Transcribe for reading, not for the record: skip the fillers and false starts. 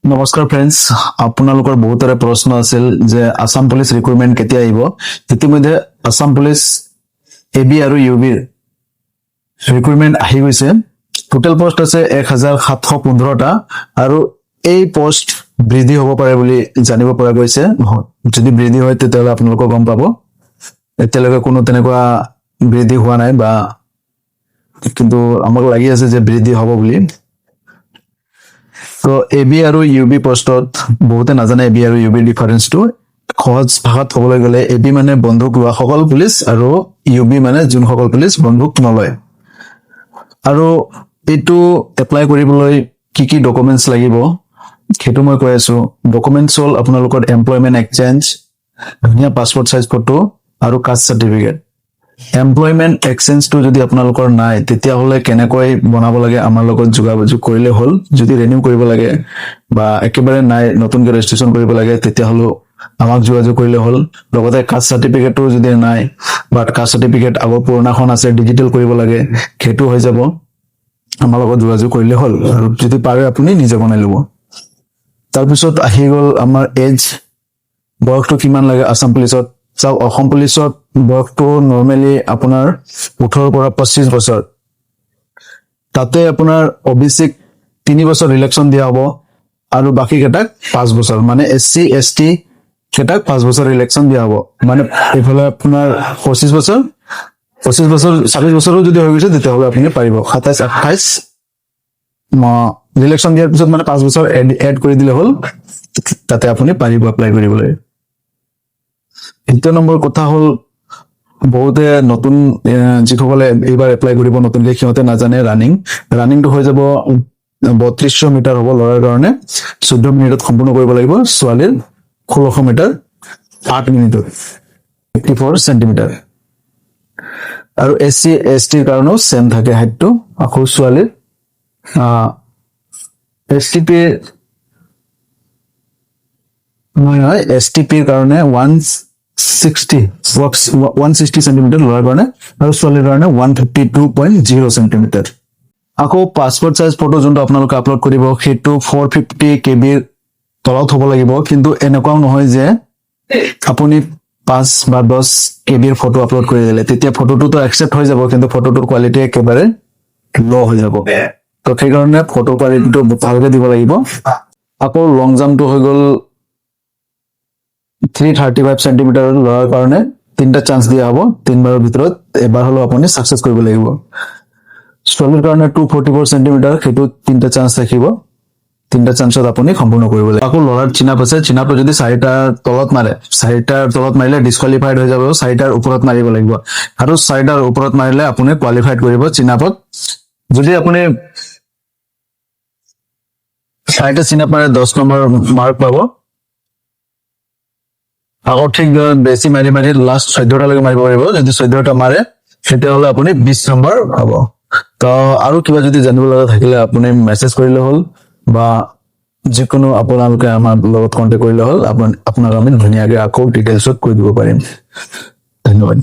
নমস্কাৰ ফ্ৰেণ্ডছ, আপোনালোকৰ বহুতৰে প্ৰশ্ন আছিল যে আসাম পুলিচ ৰিক্ৰুটমেণ্ট কেতিয়া আহিব। ইতিমধ্যে আসাম পুলিচ এবি আৰু ইউবিৰ ৰিক্ৰুটমেণ্ট আহি গৈছে। টোটেল পোষ্ট আছে 1715টা আৰু এই পোষ্ট বৃদ্ধি হ'ব পাৰে বুলি জানিব পৰা গৈছে। যদি বৃদ্ধি হয় তেতিয়াহ'লে আপোনালোকে গম পাব। এতিয়ালৈকে কোনো তেনেকুৱা বৃদ্ধি হোৱা নাই, বা কিন্তু আমাক লাগি আছে যে বৃদ্ধি হ'ব বুলি। তো এবি আৰু ইউবি পোষ্টত বহুতে নাজানে এবি আৰু ইউবিৰ ডিফাৰেন্সটো। সহজ ভাষাত ক'বলৈ গ'লে এবি মানে বন্ধুক লোৱা সকল পুলিচ আৰু ইউবি মানে যোনসকল পুলিচ বন্ধুক নলয়। আৰু এইটো এপ্লাই কৰিবলৈ কি কি ডকুমেণ্টছ লাগিব সেইটো মই কৈ আছো। ডকুমেণ্টছ হ'ল আপোনালোকৰ এমপ্লয়মেণ্ট এক্সচেঞ্জ, ধুনীয়া পাছপৰ্ট সাইজ ফটো আৰু কাষ্ট চাৰ্টিফিকেট। এমপ্লয়মেণ্ট এক্সচেঞ্জটো যদি আপোনালোকৰ নাই তেতিয়াহ'লে কেনেকৈ বনাব লাগে আমাৰ লগত যোগাযোগ কৰিলে হ'ল। যদি ৰিনিউ কৰিব লাগে বা একেবাৰে নাই নতুনকৈ ৰেজিষ্ট্ৰেশ্যন কৰিব লাগে তেতিয়াহ'লে আমাক যোগাযোগ কৰিলে হ'ল। লগতে কাষ্ট চাৰ্টিফিকেটটো যদি নাই বা কাষ্ট চাৰ্টিফিকেট আগৰ পুৰণাখন আছে ডিজিটেল কৰিব লাগে, সেইটো হৈ যাব। আমাৰ লগত যোগাযোগ কৰিলে হ'ল, আৰু যদি পাৰে আপুনি নিজে বনাই ল'ব। তাৰপিছত আহি গ'ল আমাৰ এজ, বয়সটো কিমান লাগে আসাম পুলিচত। চাওক, অসম পুলিচত বয়সটো নৰ্মেলি আপোনাৰ 18 পৰা 25 বছৰ। তাতে আপোনাৰ অবিচিক 3 বছৰ ৰিলেকশ্যন দিয়া হ'ব আৰু বাকী কেইটাক 5 বছৰ, মানে SC ST কেইটাক 5 বছৰ ৰিলেকশ্যন দিয়া হ'ব। মানে এইফালে আপোনাৰ 25 বছৰ 26 বছৰো যদি হৈ গৈছে তেতিয়াহ'লে আপুনি পাৰিব। 27 28 ৰিলেকশ্যন দিয়াৰ পিছত মানে 5 বছৰ এড কৰি দিলে হ'ল, তাতে আপুনি পাৰিব এপ্লাই কৰিবলৈ। দ্বিতীয় নম্বৰ কথা হ'ল, বহুতে নতুন যিসকলে এইবাৰ এপ্লাই কৰিব নতুনকৈ, সিহঁতে নাজানে ৰানিংটো হৈ যাব 3200 মিটাৰ হ'ব ল'ৰাৰ কাৰণে, 14 মিনিটত সম্পূৰ্ণ কৰিব লাগিব। ছোৱালীৰ 1600 মিটাৰ 8 মিনিটত 54 চেণ্টিমিটাৰ। আৰু SC STৰ কাৰণেও চেম থাকে হাইটটো। আকৌ ছোৱালীৰ STPৰ কাৰণে 160 চেণ্টিমিটাৰ ল'ৰাৰ কাৰণে, আৰু ছোৱালীৰ কাৰণে 152.0 চেণ্টিমিটাৰ। আকৌ পাছপৰ্ট সাইজ ফটো যোনটো আপোনালোকে আপলোড কৰিব সেইটো 450 KBৰ তলত হ'ব লাগিব। কিন্তু এনেকুৱাও নহয় যে আপুনি 5 বা 10 KBৰ ফটো আপলোড কৰি দিলে তেতিয়া ফটোটোতো একচেপ্ট হৈ যাব, কিন্তু ফটোটোৰ কোৱালিটি একেবাৰে ল' হৈ যাব। তো সেইকাৰণে ফটো কোৱালিটিটো ভালকৈ দিব লাগিব। আকৌ লং জাম্পটো হৈ গ'ল 335 চেণ্টিমিটাৰ ল'ৰাৰ কাৰণে 3টা চান্স দিয়া হ'ব। 3 বাৰৰ ভিতৰত এবাৰ হ'লেও আপুনি ছাকচেছ কৰিব লাগিব। ছোৱালীৰ কাৰণে 244 চেণ্টিমিটাৰ, সেইটো 3টা চান্স থাকিব। 3টা চান্সত আপুনি সম্পূৰ্ণ কৰিব লাগিব। আকৌ ল'ৰাৰ চিনাপ আছে, চিনাপটো যদি 4টাৰ তলত মাৰে, 4টাৰ তলত মাৰিলে ডিছকুৱালিফাইড হৈ যাব। 4টাৰ ওপৰত মাৰিব লাগিব, আৰু 4টাৰ ওপৰত মাৰিলে আপুনি কোৱালিফাইড কৰিব চিনাপত। যদি আপুনি 4টা চিনাপ মাৰে 10 নম্বৰ মাৰ্ক পাব। আকৌ ঠিক বেছি মাৰি লাষ্ট 14টালৈকে মাৰিব পাৰিব। যদি 14টা মাৰে তেতিয়াহ'লে আপুনি 20 নম্বৰ পাব। তো আৰু কিবা যদি জানিব লগা থাকিলে আপুনি মেছেজ কৰিলে হ'ল, বা যিকোনো আপোনালোকে আমাৰ লগত কণ্টেক্ট কৰিলে হ'ল। আপোনাক আমি ধুনীয়াকৈ আকৌ ডিটেইলছত কৈ দিব পাৰিম। ধন্যবাদ।